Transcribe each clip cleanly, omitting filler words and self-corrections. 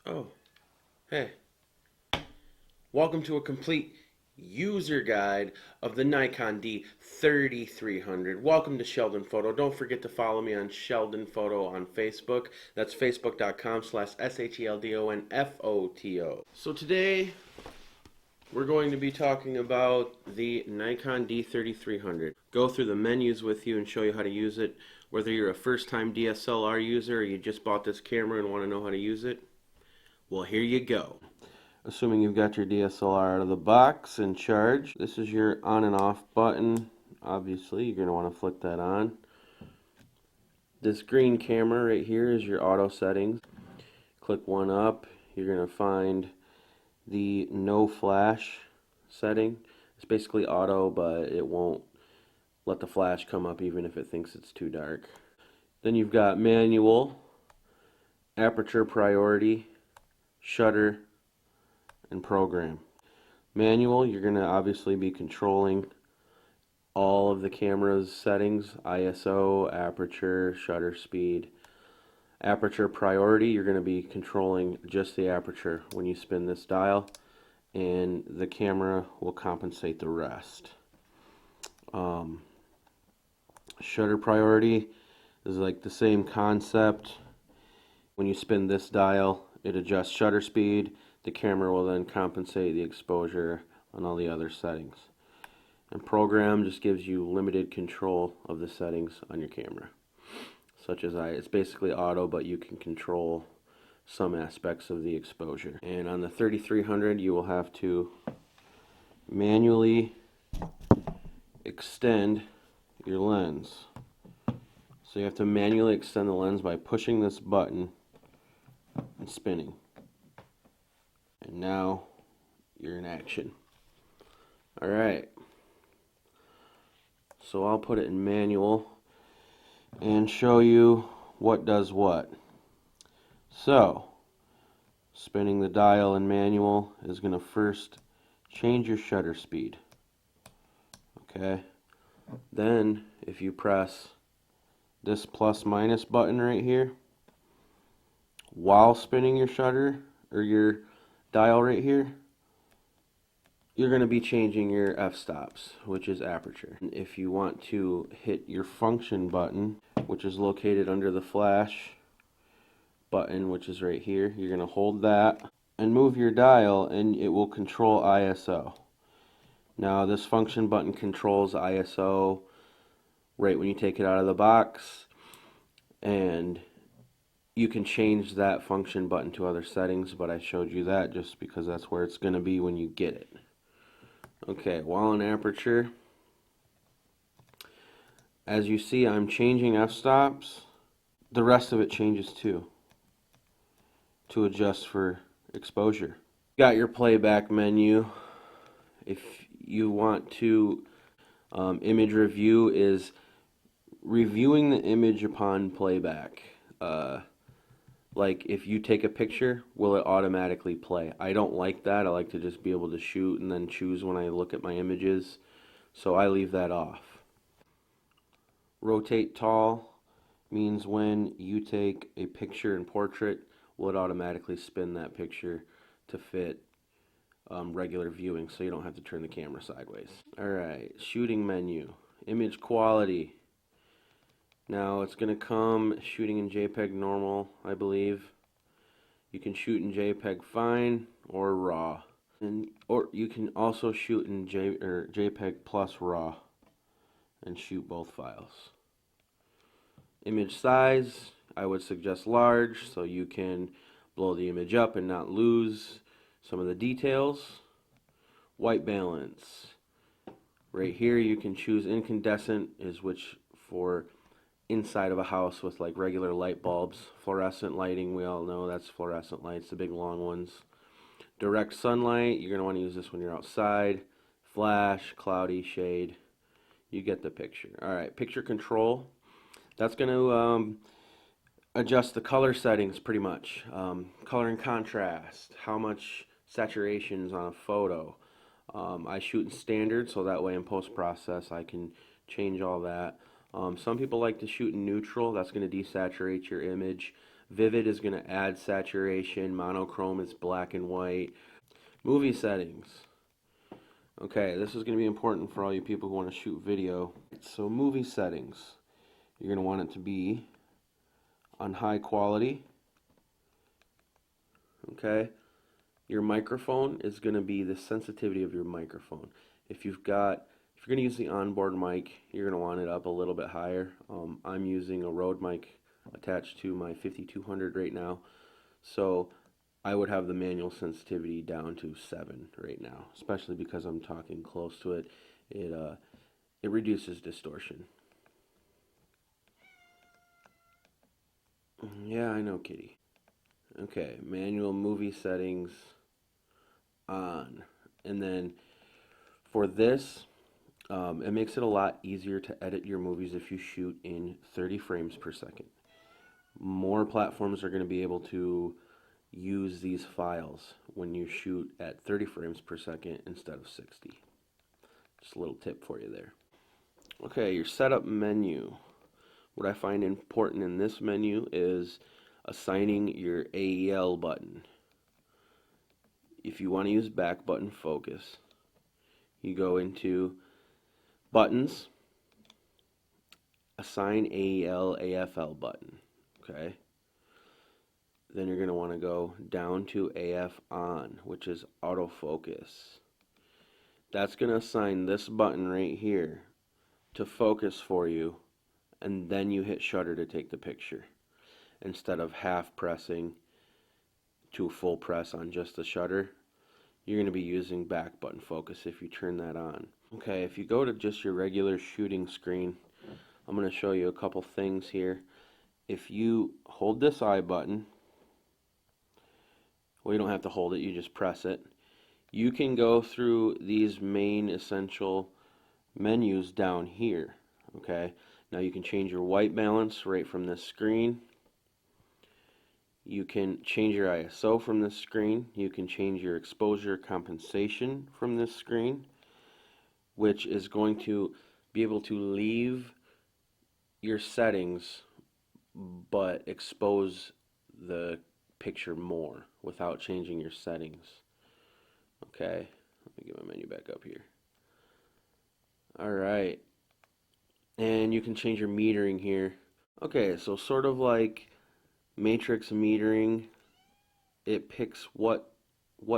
Oh, hey. Welcome to a complete user guide of the Nikon D3300. Welcome to Sheldon Photo. Don't forget to follow me on Sheldon Photo on Facebook. That's facebook.com/SHELDONFOTO. So today we're going to be talking about the Nikon D3300. Go through the menus with you and show you how to use it. Whether you're a first-time DSLR user or you just bought this camera and want to know how to use it, well, here you go. Assuming you've got your DSLR out of the box and charged, this is your on and off button. Obviously, you're going to want to flick that on. This green camera right here is your auto settings. Click one up, you're going to find the no flash setting. It's basically auto, but it won't let the flash come up even if it thinks it's too dark. Then you've got manual, aperture priority, shutter, and program. Manual, you're going to obviously be controlling all of the camera's settings: ISO, aperture, shutter speed. Aperture priority, you're going to be controlling just the aperture when you spin this dial, and the camera will compensate the rest. Shutter priority is like the same concept. When you spin this dial, it adjusts shutter speed. The camera will then compensate the exposure on all the other settings. And program just gives you limited control of the settings on your camera. Such as it's basically auto, but you can control some aspects of the exposure. And on the 3300, you will have to manually extend your lens. So you have to manually extend the lens by pushing this button and spinning. And now you're in action. Alright, so I'll put it in manual and show you what does what. So, spinning the dial in manual is going to first change your shutter speed. Okay, then if you press this plus minus button right here while spinning your shutter or your dial right here, you're going to be changing your f-stops, which is aperture. If you want to hit your function button, which is located under the flash button, which is right here, you're going to hold that and move your dial and it will control ISO. Now this function button controls ISO right when you take it out of the box, and you can change that function button to other settings, but I showed you that just because that's where it's going to be when you get it. Okay, while in aperture, as you see, I'm changing f-stops. The rest of it changes too, to adjust for exposure. Got your playback menu. If you want to, image review is reviewing the image upon playback. Like if you take a picture, will it automatically play? I don't like that. I like to just be able to shoot and then choose when I look at my images. So I leave that off. Rotate tall means when you take a picture in portrait, will it automatically spin that picture to fit regular viewing, so you don't have to turn the camera sideways. Alright, shooting menu. Image quality. Now it's going to come shooting in JPEG normal, I believe. You can shoot in JPEG fine or raw, or you can also shoot in JPEG plus raw and shoot both files. Image size, I would suggest large, so you can blow the image up and not lose some of the details. White balance. Right here you can choose incandescent, is which for inside of a house with like regular light bulbs. Fluorescent lighting, we all know that's fluorescent lights, the big long ones. Direct sunlight, you're going to want to use this when you're outside. Flash, cloudy, shade, you get the picture. Alright, picture control. That's going to adjust the color settings pretty much. Color and contrast, how much saturation is on a photo. I shoot in standard, so that way in post-process I can change all that. Some people like to shoot in neutral. That's going to desaturate your image. Vivid is going to add saturation. Monochrome is black and white. Movie settings. Okay, this is going to be important for all you people who want to shoot video. So movie settings. You're going to want it to be on high quality. Okay. Your microphone is going to be the sensitivity of your microphone. If you're going to use the onboard mic, you're going to want it up a little bit higher. I'm using a Rode mic attached to my 5200 right now, so I would have the manual sensitivity down to 7 right now, especially because I'm talking close to it. It reduces distortion. Yeah, I know, kitty. Okay, manual movie settings on, and then for this, it makes it a lot easier to edit your movies if you shoot in 30 frames per second. More platforms are going to be able to use these files when you shoot at 30 frames per second instead of 60. Just a little tip for you there. Okay, your setup menu. What I find important in this menu is assigning your AEL button. If you want to use back button focus, you go into buttons, assign AEL AFL button. Okay. Then you're going to want to go down to AF on, which is autofocus. That's going to assign this button right here to focus for you, and then you hit shutter to take the picture instead of half pressing to full press on just the shutter. You're going to be using back button focus if you turn that on. Okay, if you go to just your regular shooting screen, I'm going to show you a couple things here. If you hold this I button, well, you don't have to hold it, you just press it. You can go through these main essential menus down here. Okay, now you can change your white balance right from this screen. You can change your ISO from this screen. You can change your exposure compensation from this screen, which is going to be able to leave your settings but expose the picture more without changing your settings. Okay, let me get my menu back up here. Alright, and you can change your metering here. Okay, so sort of like matrix metering, it picks what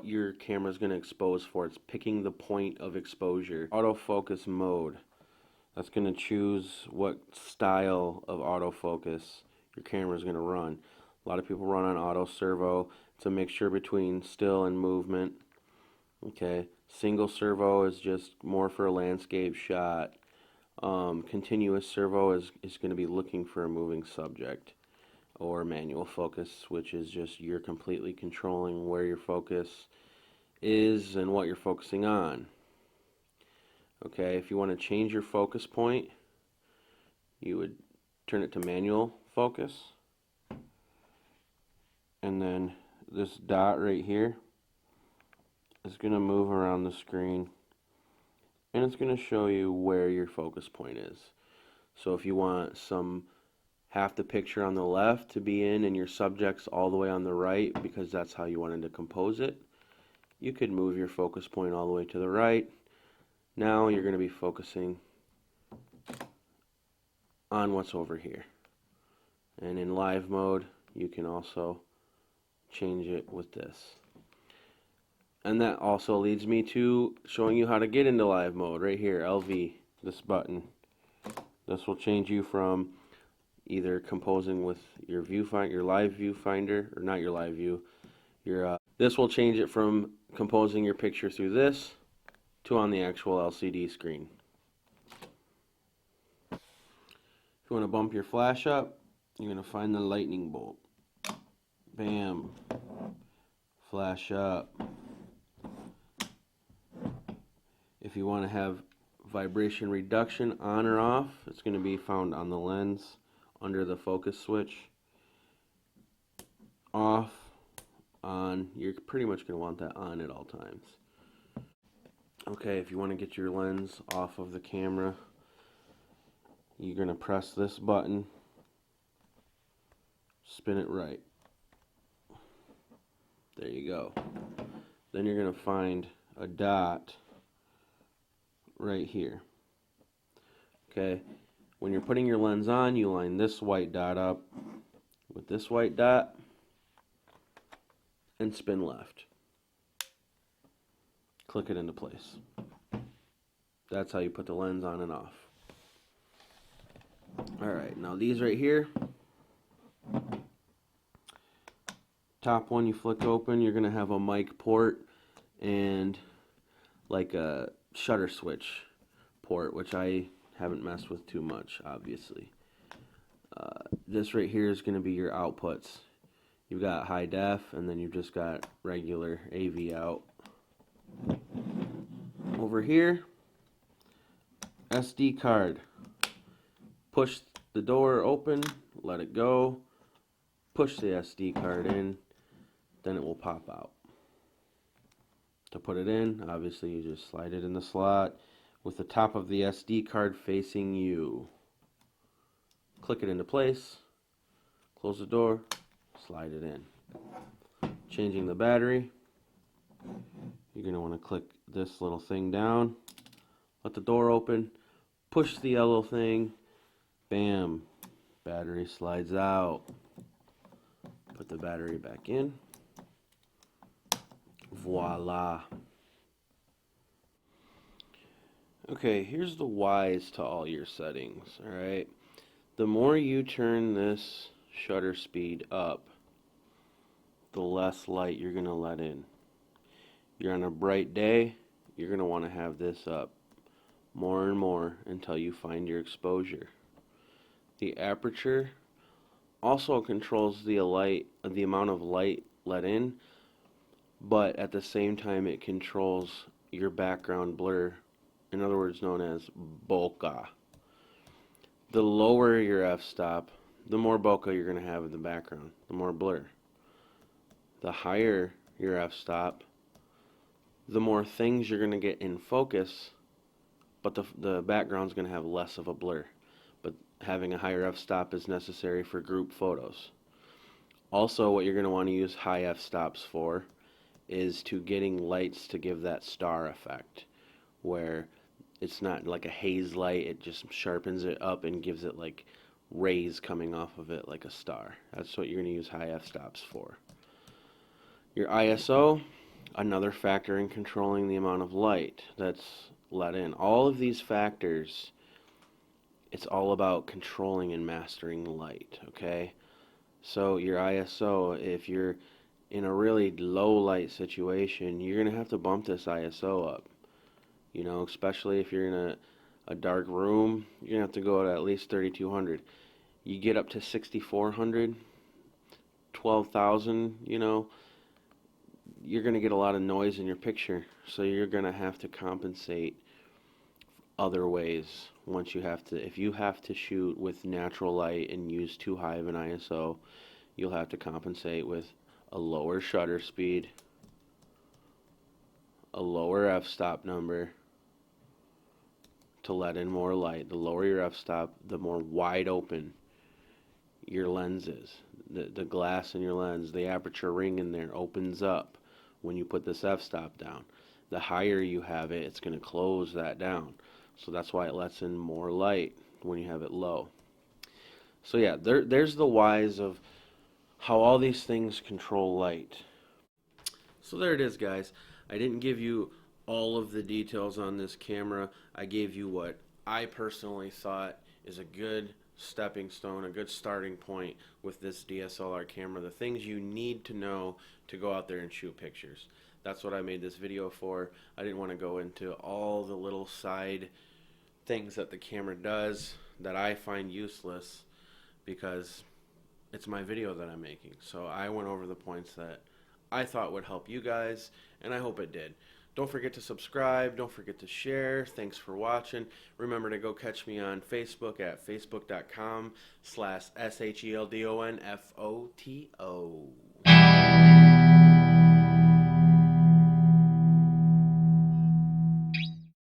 your camera is going to expose for. It's picking the point of exposure. Autofocus mode, that's going to choose what style of autofocus your camera is going to run. A lot of people run on auto servo. It's a mixture between still and movement. Okay, single servo is just more for a landscape shot. Continuous servo is going to be looking for a moving subject. Or manual focus, which is just you're completely controlling where your focus is and what you're focusing on. Okay, if you want to change your focus point, you would turn it to manual focus, and then this dot right here is going to move around the screen, and it's going to show you where your focus point is. So if you want half the picture on the left to be in and your subject's all the way on the right because that's how you wanted to compose it, you could move your focus point all the way to the right. Now you're going to be focusing on what's over here. And in live mode, you can also change it with this. And that also leads me to showing you how to get into live mode right here, LV, this button. This will change you from either composing with your viewfinder, your live viewfinder, or not your live view. This will change it from composing your picture through this to on the actual LCD screen. If you want to bump your flash up, you're going to find the lightning bolt. Bam. Flash up. If you want to have vibration reduction on or off, it's going to be found on the lens under the focus switch. Off, on, you're pretty much going to want that on at all times. Okay, if you want to get your lens off of the camera, you're going to press this button spin it right. There you go. Then you're going to find a dot right here. Okay, when you're putting your lens on, you line this white dot up with this white dot and spin left. Click it into place. That's how you put the lens on and off. Alright, now these right here, top one you flick open, you're going to have a mic port and like a shutter switch port, which I haven't messed with too much, obviously. This right here is going to be your outputs. You've got high def, and then you've just got regular AV out. Over here, SD card. Push the door open, let it go, push the SD card in, then it will pop out. To put it in, obviously you just slide it in the slot with the top of the SD card facing you. Click it into place, close the door, slide it in. Changing the battery, you're going to want to click this little thing down, let the door open, push the yellow thing, bam, battery slides out. Put the battery back in. Voila. Okay, here's the whys to all your settings, alright? The more you turn this shutter speed up, the less light you're going to let in. You're on a bright day, you're going to want to have this up more and more until you find your exposure. The aperture also controls the amount of light let in, but at the same time it controls your background blur, in other words known as bokeh. The lower your f-stop, the more bokeh you're going to have in the background, the more blur. The higher your f-stop, the more things you're going to get in focus, but the background's going to have less of a blur. But having a higher f-stop is necessary for group photos. Also, what you're going to want to use high f-stops for is to getting lights to give that star effect, where it's not like a haze light, it just sharpens it up and gives it like rays coming off of it like a star. That's what you're going to use high f-stops for. Your ISO, another factor in controlling the amount of light that's let in. All of these factors, it's all about controlling and mastering light, okay? So your ISO, if you're in a really low light situation, you're going to have to bump this ISO up. You know, especially if you're in a dark room, you're going to have to go at least 3200. You get up to 6400, 12,000, you know, you're going to get a lot of noise in your picture. So you're going to have to compensate other ways. If you have to shoot with natural light and use too high of an ISO, you'll have to compensate with a lower shutter speed, a lower f-stop number to let in more light. The lower your f-stop, the more wide open your lens is. The glass in your lens, the aperture ring in there opens up when you put this f-stop down. The higher you have it, it's going to close that down. So that's why it lets in more light when you have it low. So yeah, there's the whys of how all these things control light. So there it is, guys. I didn't give you all of the details on this camera. I gave you what I personally thought is a good stepping stone, a good starting point with this DSLR camera, the things you need to know to go out there and shoot pictures. That's what I made this video for. I didn't want to go into all the little side things that the camera does that I find useless, because it's my video that I'm making. So I went over the points that I thought would help you guys, and I hope it did. Don't forget to subscribe. Don't forget to share. Thanks for watching. Remember to go catch me on Facebook at facebook.com/SHELDON FOTO.